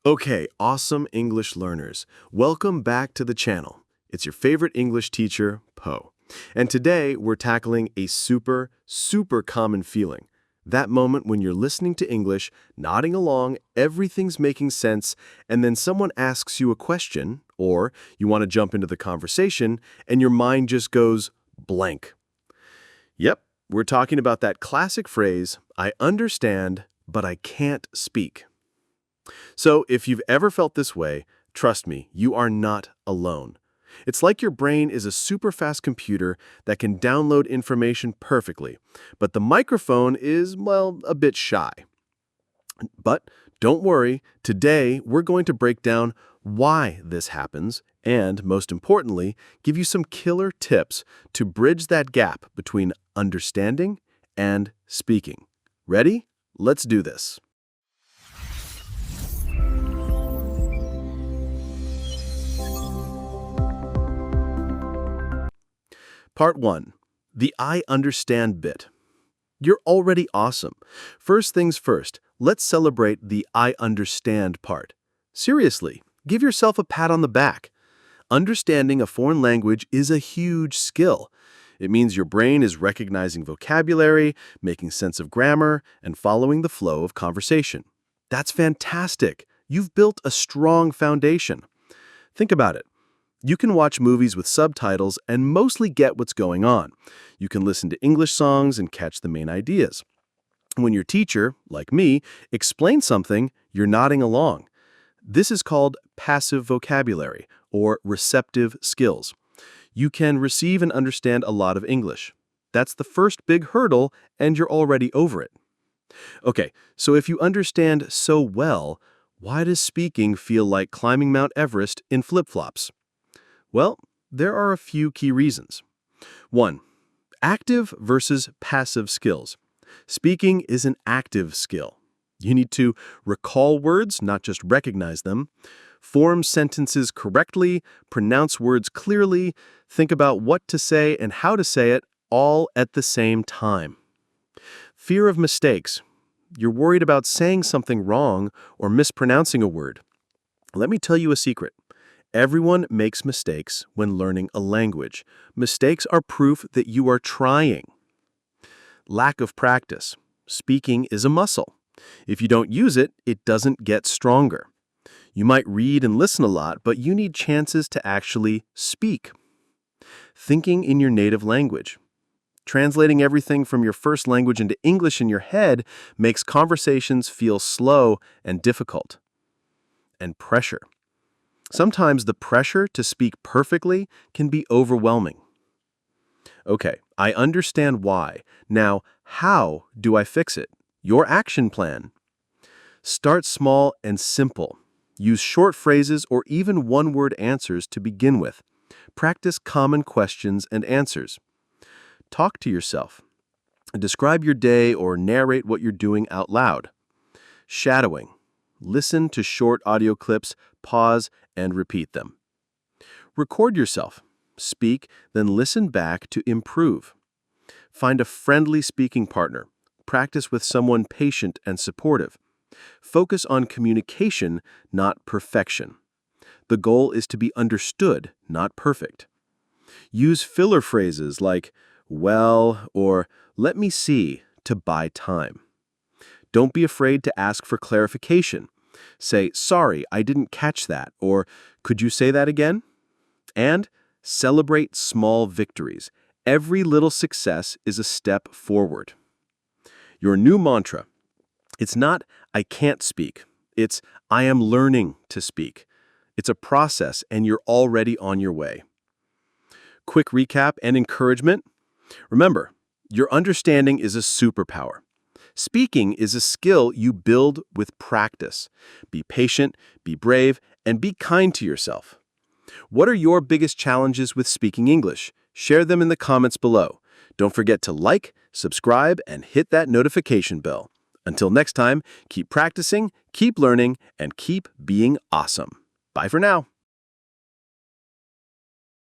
Okay, awesome English learners. Welcome back to the channel. It's your favorite English teacher, Poe. And today we're tackling a super common feeling. That moment when you're listening to English, nodding along, everything's making sense, and then someone asks you a question, or you want to jump into the conversation, and your mind just goes blank. Yep, we're talking about that classic phrase, I understand, but I can't speak. So if you've ever felt this way, trust me, you are not alone. It's like your brain is a super fast computer that can download information perfectly, but the microphone is, well, a bit shy. But don't worry, today we're going to break down why this happens and, most importantly, give you some killer tips to bridge that gap between understanding and speaking. Ready? Let's do this. Part 1. The I understand bit. You're already awesome. First things first, let's celebrate the I understand part. Seriously, give yourself a pat on the back. Understanding a foreign language is a huge skill. It means your brain is recognizing vocabulary, making sense of grammar, and following the flow of conversation. That's fantastic. You've built a strong foundation. Think about it. You can watch movies with subtitles and mostly get what's going on. You can listen to English songs and catch the main ideas. When your teacher, like me, explains something, you're nodding along. This is called passive vocabulary, or receptive skills. You can receive and understand a lot of English. That's the first big hurdle, and you're already over it. Okay, so if you understand so well, why does speaking feel like climbing Mount Everest in flip-flops? Well, there are a few key reasons. 1. Active versus passive skills. Speaking is an active skill. You need to recall words, not just recognize them, form sentences correctly, pronounce words clearly, think about what to say and how to say it, all at the same time. Fear of mistakes. You're worried about saying something wrong or mispronouncing a word. Let me tell you a secret. Everyone makes mistakes when learning a language. Mistakes are proof that you are trying. Lack of practice. Speaking is a muscle. If you don't use it, it doesn't get stronger. You might read and listen a lot, but you need chances to actually speak. Thinking in your native language. Translating everything from your first language into English in your head makes conversations feel slow and difficult. And pressure. Sometimes the pressure to speak perfectly can be overwhelming. Okay, I understand why. Now, how do I fix it? Your action plan. Start small and simple. Use short phrases or even one-word answers to begin with. Practice common questions and answers. Talk to yourself. Describe your day or narrate what you're doing out loud. Shadowing. Listen to short audio clips, pause, and repeat them. Record yourself. Speak, then listen back to improve. Find a friendly speaking partner. Practice with someone patient and supportive. Focus on communication, not perfection. The goal is to be understood, not perfect. Use filler phrases like, well, or let me see, to buy time. Don't be afraid to ask for clarification. Say, sorry, I didn't catch that, or could you say that again? And celebrate small victories. Every little success is a step forward. Your new mantra. It's not, I can't speak. It's, I am learning to speak. It's a process, and you're already on your way. Quick recap and encouragement. Remember, your understanding is a superpower. Speaking is a skill you build with practice. Be patient, be brave, and be kind to yourself. What are your biggest challenges with speaking English? Share them in the comments below. Don't forget to like, subscribe, and hit that notification bell. Until next time, keep practicing, keep learning, and keep being awesome. Bye for now.